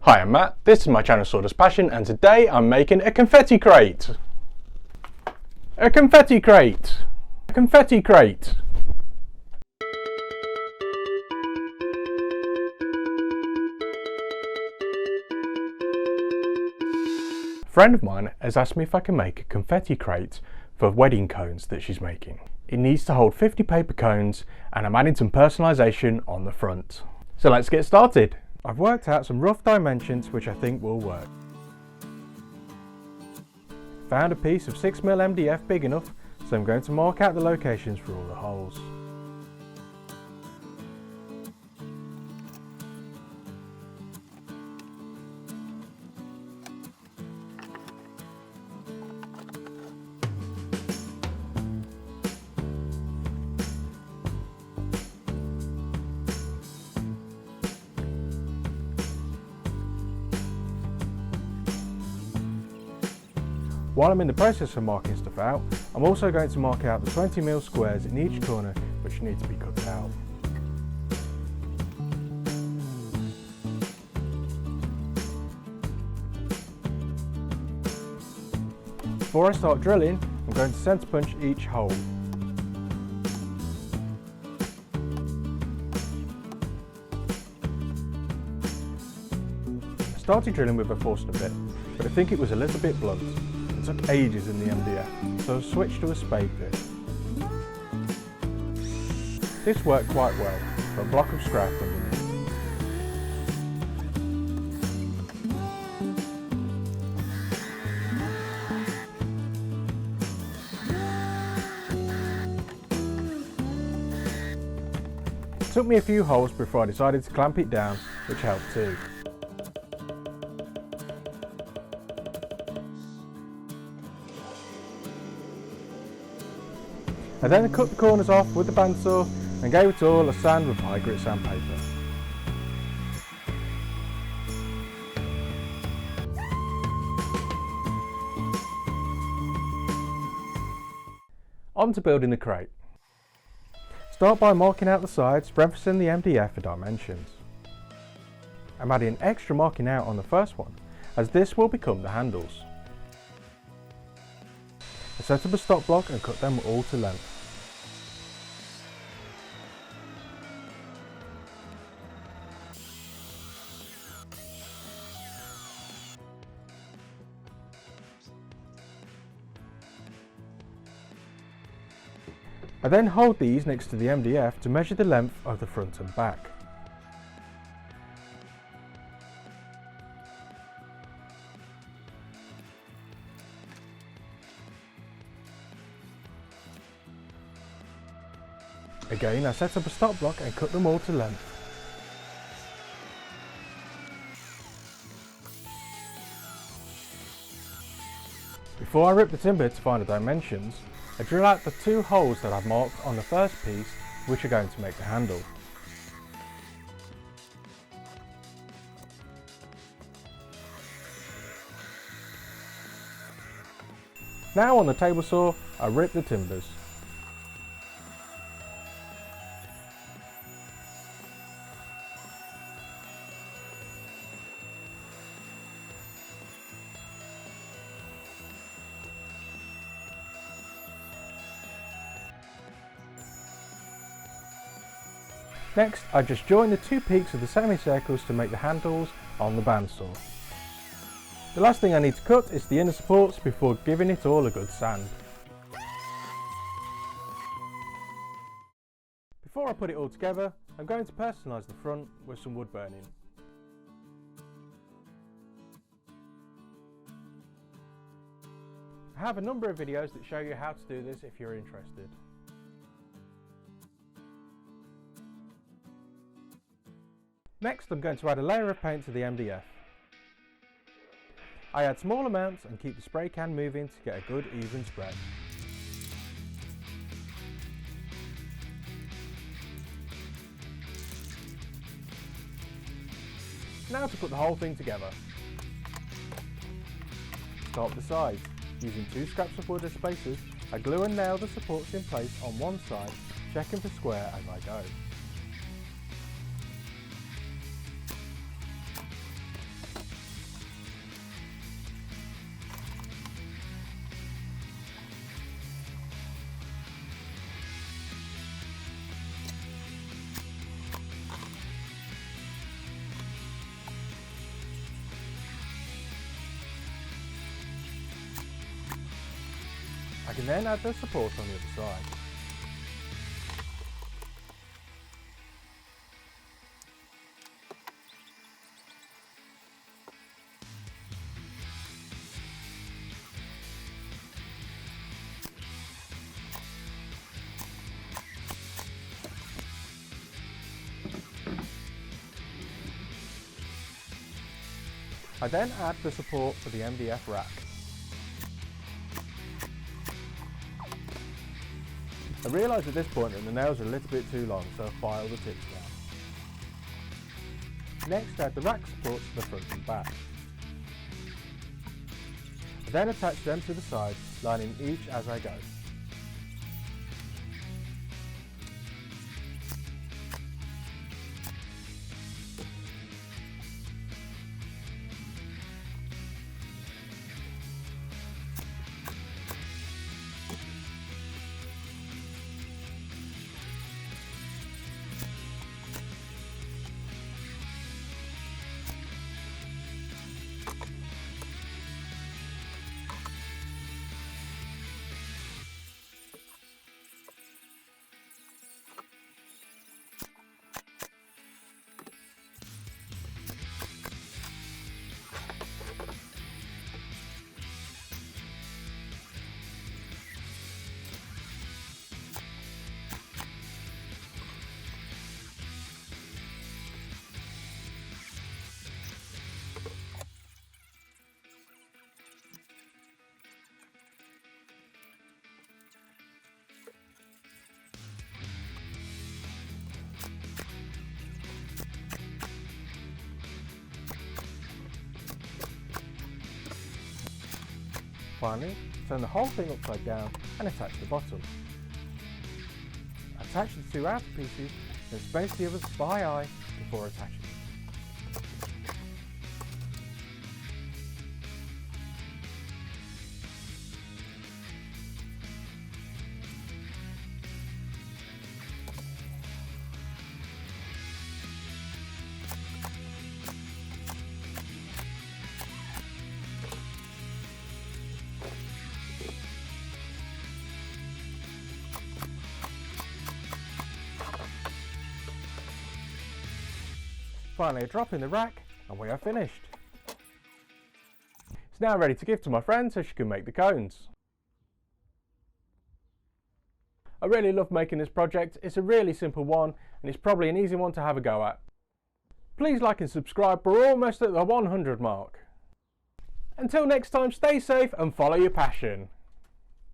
Hi, I'm Matt, this is my channel Sawdust Passion, and today I'm making a confetti crate. A confetti crate. A confetti crate. A friend of mine has asked me if I can make a confetti crate for wedding cones that she's making. It needs to hold 50 paper cones, and I'm adding some personalisation on the front. So let's get started. I've worked out some rough dimensions which I think will work. Found a piece of 6mm MDF big enough, so I'm going to mark out the locations for all the holes. While I'm in the process of marking stuff out, I'm also going to mark out the 20mm squares in each corner which need to be cut out. Before I start drilling, I'm going to centre punch each hole. I started drilling with a Forstner bit, but I think it was a little bit blunt. It took ages in the MDF, so I switched to a spade bit. This worked quite well, for a block of scrap underneath. It took me a few holes before I decided to clamp it down, which helped too. I then cut the corners off with the bandsaw and gave it all a sand with high grit sandpaper. On to building the crate. Start by marking out the sides, referencing the MDF for dimensions. I'm adding extra marking out on the first one, as this will become the handles. I set up a stop block and cut them all to length. I then hold these next to the MDF to measure the length of the front and back. Again, I set up a stop block and cut them all to length. Before I rip the timber to find the dimensions, I drill out the two holes that I've marked on the first piece, which are going to make the handle. Now on the table saw, I rip the timbers. Next, I just join the two peaks of the semicircles to make the handles on the bandsaw. The last thing I need to cut is the inner supports before giving it all a good sand. Before I put it all together, I'm going to personalise the front with some wood burning. I have a number of videos that show you how to do this if you're interested. Next, I'm going to add a layer of paint to the MDF. I add small amounts and keep the spray can moving to get a good even spread. Now to put the whole thing together. Start with the sides. Using two scraps of wood as spacers, I glue and nail the supports in place on one side, checking for square as I go. can then add the support on the other side. I then add the support for the MDF rack. I realise at this point that the nails are a little bit too long, so I file the tips down. Next, add the rack supports to the front and back. I then attach them to the sides, lining each as I go. Finally, turn the whole thing upside down and attach the bottom. Attach the two outer pieces, then space the others by eye before attaching. Finally, a drop in the rack and we are finished. It's now ready to give to my friend so she can make the cones. I really love making this project. It's a really simple one and it's probably an easy one to have a go at. Please like and subscribe, we're almost at the 100 mark. Until next time, stay safe and follow your passion.